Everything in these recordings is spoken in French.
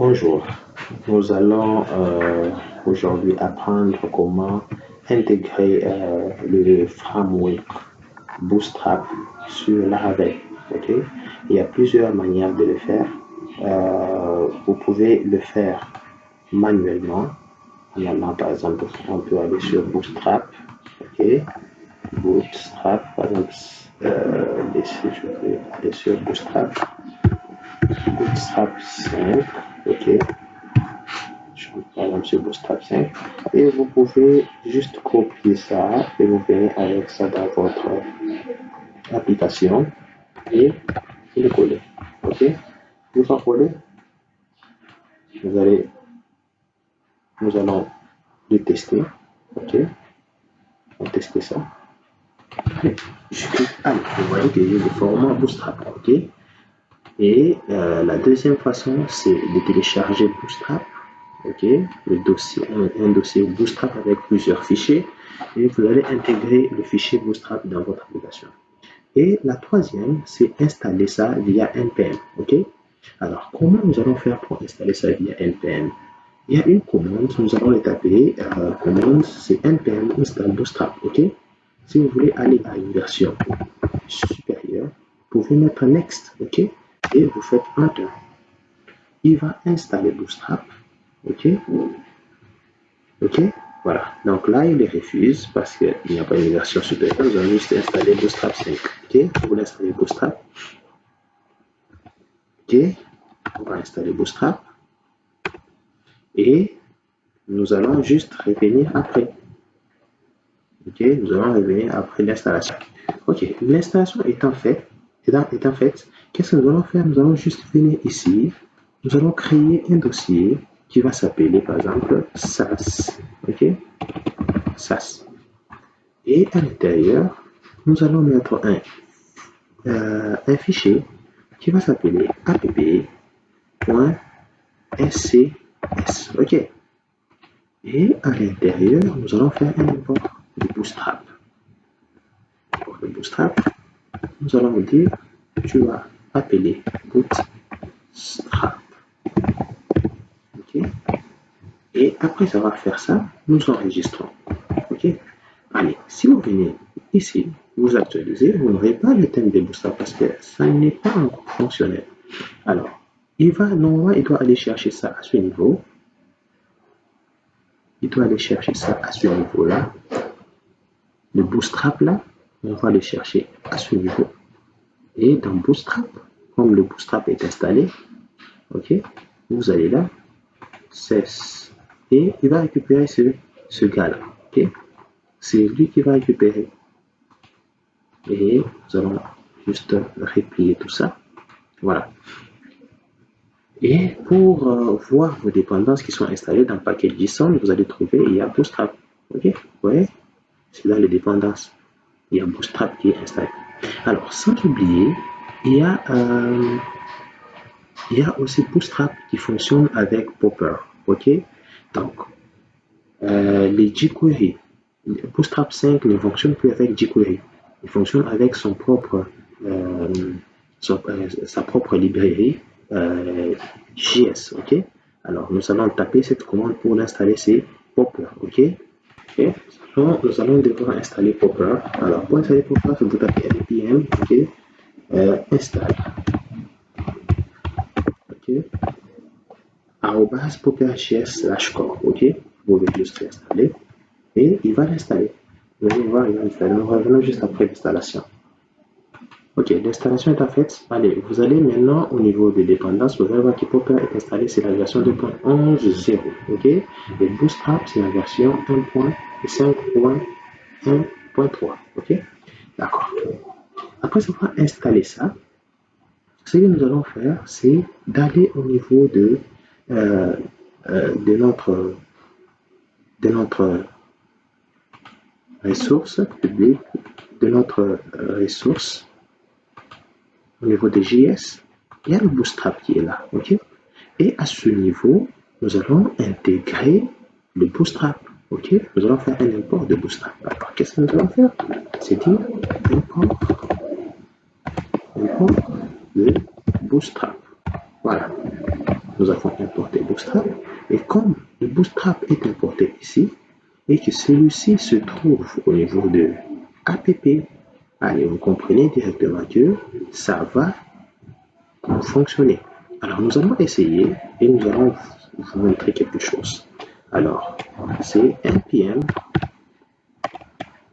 Bonjour, nous allons aujourd'hui apprendre comment intégrer le framework Bootstrap sur Laravel. Okay? Il y a plusieurs manières de le faire. Vous pouvez le faire manuellement. Maintenant, par exemple, on peut aller sur Bootstrap. Okay? Bootstrap, par exemple, je vais aller sur Bootstrap. Bootstrap 5. Ok. Par exemple sur Bootstrap 5 et vous pouvez juste copier ça et vous venez avec ça dans votre application et le coller. Ok, une fois collé, nous allons le tester. Ok, on va tester ça. Allez, je clique. Allez, vous voyez que j'ai le format Bootstrap. Ok, et la deuxième façon c'est de télécharger Bootstrap. Ok, le dossier, un dossier Bootstrap avec plusieurs fichiers et vous allez intégrer le fichier Bootstrap dans votre application. Et la troisième, c'est installer ça via NPM. Ok, alors comment nous allons faire pour installer ça via NPM? Il y a une commande, nous allons le taper. Commande, c'est NPM install Bootstrap. Ok, si vous voulez aller à une version supérieure, vous pouvez mettre next. Ok, et vous faites enter. Il va installer Bootstrap. Ok, ok, voilà. Donc là, il les refuse parce qu'il n'y a pas une version supérieure. Nous allons juste installer Bootstrap 5. Ok, vous l'installez Bootstrap. Ok, on va installer Bootstrap et nous allons juste revenir après. Ok, nous allons revenir après l'installation. Ok, l'installation étant faite, qu'est-ce que nous allons faire? Nous allons juste venir ici. Nous allons créer un dossier qui va s'appeler par exemple SAS. Ok, SAS. Et à l'intérieur, nous allons mettre un fichier qui va s'appeler app.scs. Ok. Et à l'intérieur, nous allons faire un import de Bootstrap. Pour le Bootstrap, nous allons dire tu vas appeler Bootstrap. Ok. Et après avoir fait ça, nous enregistrons. Ok. Allez, si vous venez ici, vous actualisez, vous n'aurez pas le thème de Bootstrap parce que ça n'est pas encore fonctionnel. Alors, normalement, il doit aller chercher ça à ce niveau. Il doit aller chercher ça à ce niveau-là. Le Bootstrap là, on va le chercher à ce niveau. Et dans Bootstrap, comme le Bootstrap est installé, ok, vous allez là, cesse. Et il va récupérer ce gars-là. Ok, c'est lui qui va récupérer. Et nous allons juste replier tout ça. Voilà. Et pour voir vos dépendances qui sont installées dans package.json, vous allez trouver, il y a Bootstrap. Ok, vous voyez, c'est dans les dépendances. Il y a Bootstrap qui est installé. Alors, sans oublier, il y a aussi Bootstrap qui fonctionne avec Popper. Ok, donc les jQuery, Bootstrap 5 ne fonctionne plus avec jQuery. Il fonctionne avec son propre, sa propre librairie JS. Ok, alors nous allons taper cette commande pour l'installer, c'est Popper. Ok, okay. Donc, nous allons devoir installer Popper. Alors pour installer Popper, vous tapez npm. Ok, install. Ok, @popper.js/core. Ok, vous pouvez juste l'installer et il va l'installer. Vous allez voir, il va l'installer. Nous revenons juste après l'installation. Ok, l'installation est en fait. Allez, vous allez maintenant au niveau des dépendances. Vous allez voir que Popper est installé, c'est la version 2.11.0. Ok, et Bootstrap, c'est la version 1.5.1.3. Ok, d'accord. Après avoir installé ça, ce que nous allons faire, c'est d'aller au niveau de notre ressource publique, de notre ressource au niveau de JS. Il y a le Bootstrap qui est là. Ok, et à ce niveau, nous allons intégrer le Bootstrap. Ok, nous allons faire un import de Bootstrap. Alors, qu'est-ce que nous allons faire? C'est dire import de Bootstrap. Voilà. nous avons importé Bootstrap. Et comme le Bootstrap est importé ici, et que celui-ci se trouve au niveau de app, allez, vous comprenez directement que ça va fonctionner. Alors, nous allons essayer et nous allons vous montrer quelque chose. Alors, c'est npm,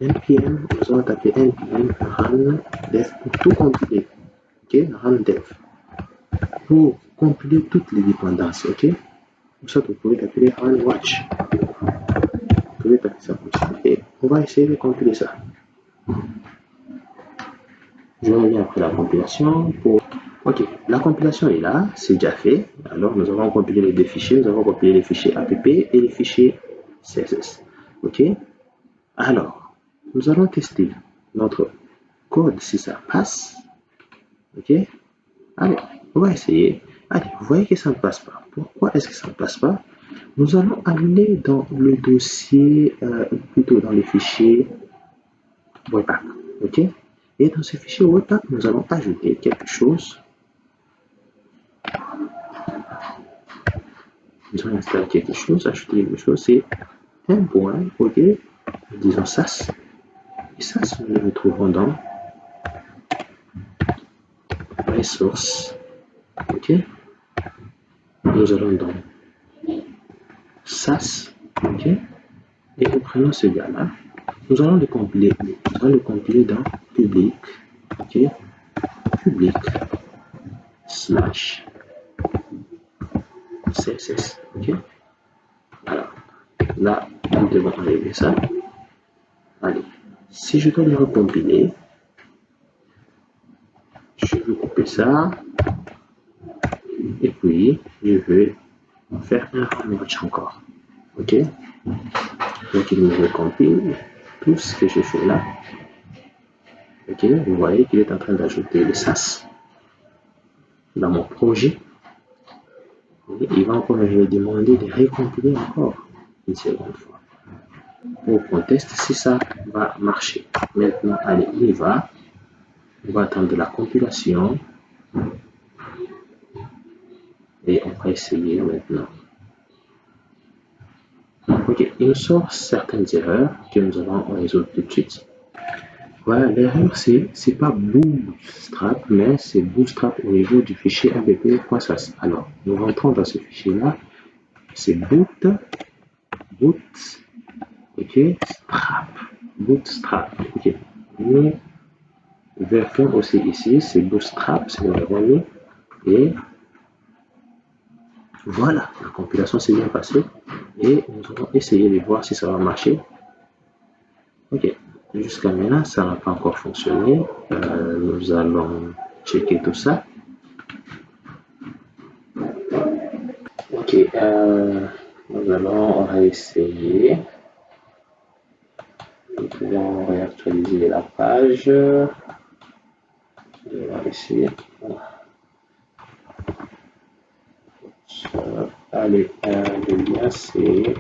nous allons taper npm run dev pour tout compiler. Ok, run dev. Pour compiler toutes les dépendances, ok? Pour ça, vous pouvez taper run watch. Vous pouvez taper ça comme ça. Et on va essayer de compiler ça. Je reviens après la compilation pour... Ok, la compilation est là, c'est déjà fait. Alors, nous avons compilé les deux fichiers. Nous avons compilé les fichiers app et les fichiers CSS. Ok? Alors, nous allons tester notre code si ça passe. Ok? Allez, on va essayer. Allez, vous voyez que ça ne passe pas. Pourquoi est-ce que ça ne passe pas? Nous allons aller dans le dossier, plutôt dans le fichier Webpack. Ok? Et dans ce fichier Webpack, nous allons ajouter quelque chose. Nous allons installer quelque chose, ajouter quelque chose, c'est un point, ok, disons SAS. Et SAS, nous le retrouvons dans ressources, ok. Nous allons dans SAS, ok. Et nous prenons ce gars-là. Nous allons le compiler. Nous allons le compiler dans public, ok. Public slash CSS, ok. Alors, là, nous devons enlever ça. Allez, si je dois le recompiler, je vais couper ça. Et puis, je vais faire un match encore. Ok. Donc, il me recompile tout ce que j'ai fait là. Ok. Vous voyez qu'il est en train d'ajouter le SAS dans mon projet. Et il va encore me demander de recompiler encore une seconde fois. Pour qu'on teste si ça va marcher. Maintenant, allez, on y va. On va attendre la compilation. Et on va essayer maintenant. Ok, il nous sort certaines erreurs que nous allons résoudre tout de suite. Voilà, l'erreur c'est pas Bootstrap, mais c'est Bootstrap au niveau du fichier app.sas. Alors, nous rentrons dans ce fichier-là, c'est ok, Bootstrap, ok. Nous vérifions aussi ici, c'est Bootstrap, c'est le revenu, et voilà, la compilation s'est bien passée, et nous allons essayer de voir si ça va marcher. Ok, jusqu'à maintenant, ça n'a pas encore fonctionné. Nous allons checker tout ça. Ok, nous allons réessayer. Nous pouvons réactualiser la page. Ici. Allez, le lien c'est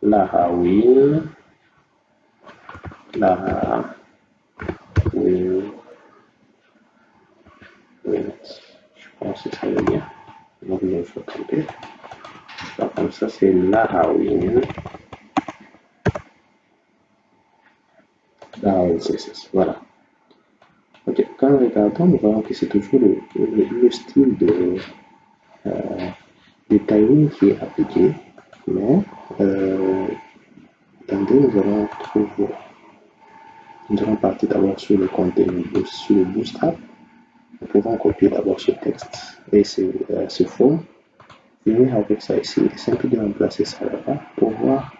Laravel. Je pense que c'est ça le lien. Donc, je vais faire tromper. Comme ça, c'est Laravel. CSS, voilà. Ok, quand nous regardons, nous voyons que c'est toujours le style de timing qui est appliqué, mais attendez, nous allons partir d'abord sur le contenu, sur le Bootstrap. Nous pouvons copier d'abord ce texte et ce form, venir avec ça ici, et simplement remplacer ça là-bas pour voir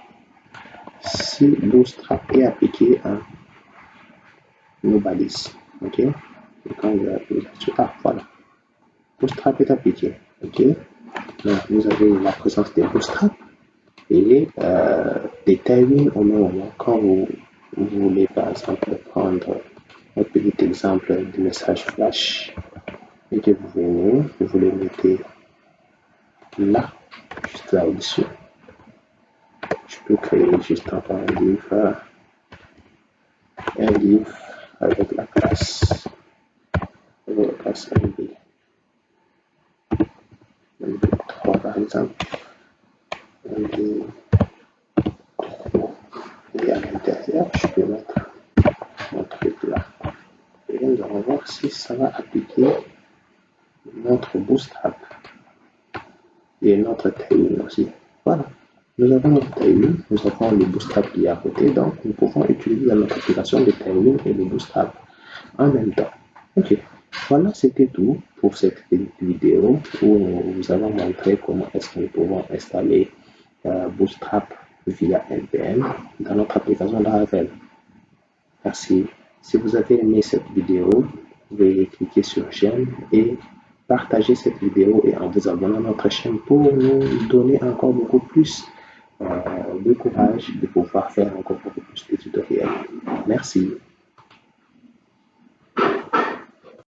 si Bootstrap est appliqué à nos balises. Ok, et quand vous appuyez là-dessus, voilà, Bootstrap est appliqué. Ok, donc vous avez la présence des Bootstrap et des timings au même moment. Quand vous voulez par exemple prendre un petit exemple de message flash et que vous venez, vous le mettez là, juste là au-dessus. Je peux créer juste encore un livre avec la classe MB. par exemple 1, 2, 3, et à l'intérieur, je peux mettre mon truc là. Et nous allons voir si ça va appliquer notre bootstrap et notre tailwind aussi. Voilà. Nous avons notre tailwind, nous avons le bootstrap qui est à côté, donc nous pouvons utiliser notre application de tailwind et le bootstrap en même temps. Ok, voilà, c'était tout pour cette vidéo où nous avons montré comment est-ce que nous pouvons installer Bootstrap via NPM dans notre application Laravel. Merci. Si vous avez aimé cette vidéo, veuillez cliquer sur j'aime et partager cette vidéo et en vous abonnant à notre chaîne pour nous donner encore beaucoup plus de courage de pouvoir faire encore beaucoup plus de tutoriels. Merci.